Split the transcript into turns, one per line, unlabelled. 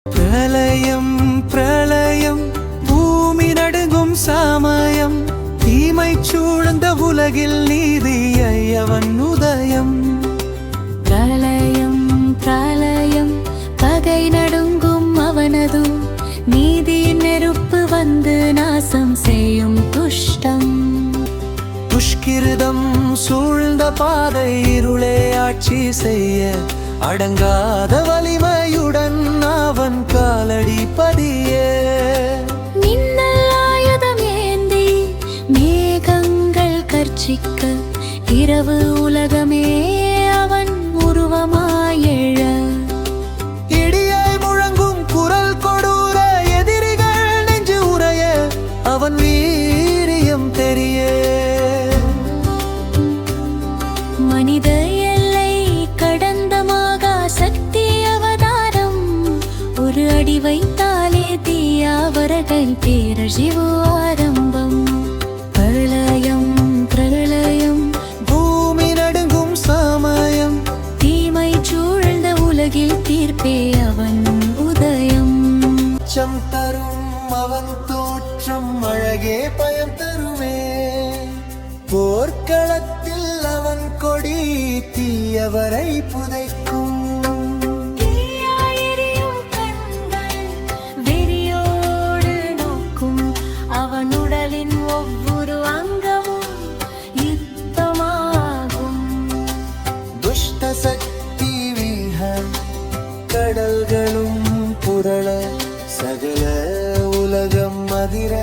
பிரளயம் பிரளயம் பூமி நடுங்கும் சமயம் தீமை சூழ்ந்த உலகில் நீதியை அவன் உதயம்.
பிரளயம் பிரளயம் பகை நடுங்கும் அவனது நீதியின் நெருப்பு வந்து நாசம் செய்யும் துஷ்டம்.
துஷ்கிருதம் சூழ்ந்த பாதை இருளே ஆட்சி செய்ய அடங்காத வலிமையுடன் அவன் காலடி பதிய.
மின்னல் ஆயுதம் ஏந்தி மேகங்கள் கர்ச்சிக்க இரவு உலகமே அவன் உருவமாயெழ.
இடியாய் முழங்கும் குரல் கொடூர எதிரிகள் நெஞ்சு உரைய அவன் வீரியம் தெரிய.
மனித எல்லை கடந்த மகா சக்தி அவதாரம் ஒரு அடி வைத்தாலே தீயாவர்கள் பேரழிவு ஆரம்பம். பிரளயம் பிரளயம்
பூமி நடுங்கும் சமயம்
தீமை சூழ்ந்த உலகில் தீர்ப்பே அவன் உதயம்.
அச்சம் தரும் அவன் தோற்றம் அழகே பயம் தருமே. போர்க்களத்தில் அவன் கொடி தீயவரை புதைக்கும்.
தீயாயெரியும் கண்கள் வெறியோடு நோக்கும் அவன் உடலின் ஒவ்வொரு அங்கமும் யுத்தமாகும்.
துஷ்ட சக்தி வீழ கடல்களும் புரள சகல உலகம் அதிர.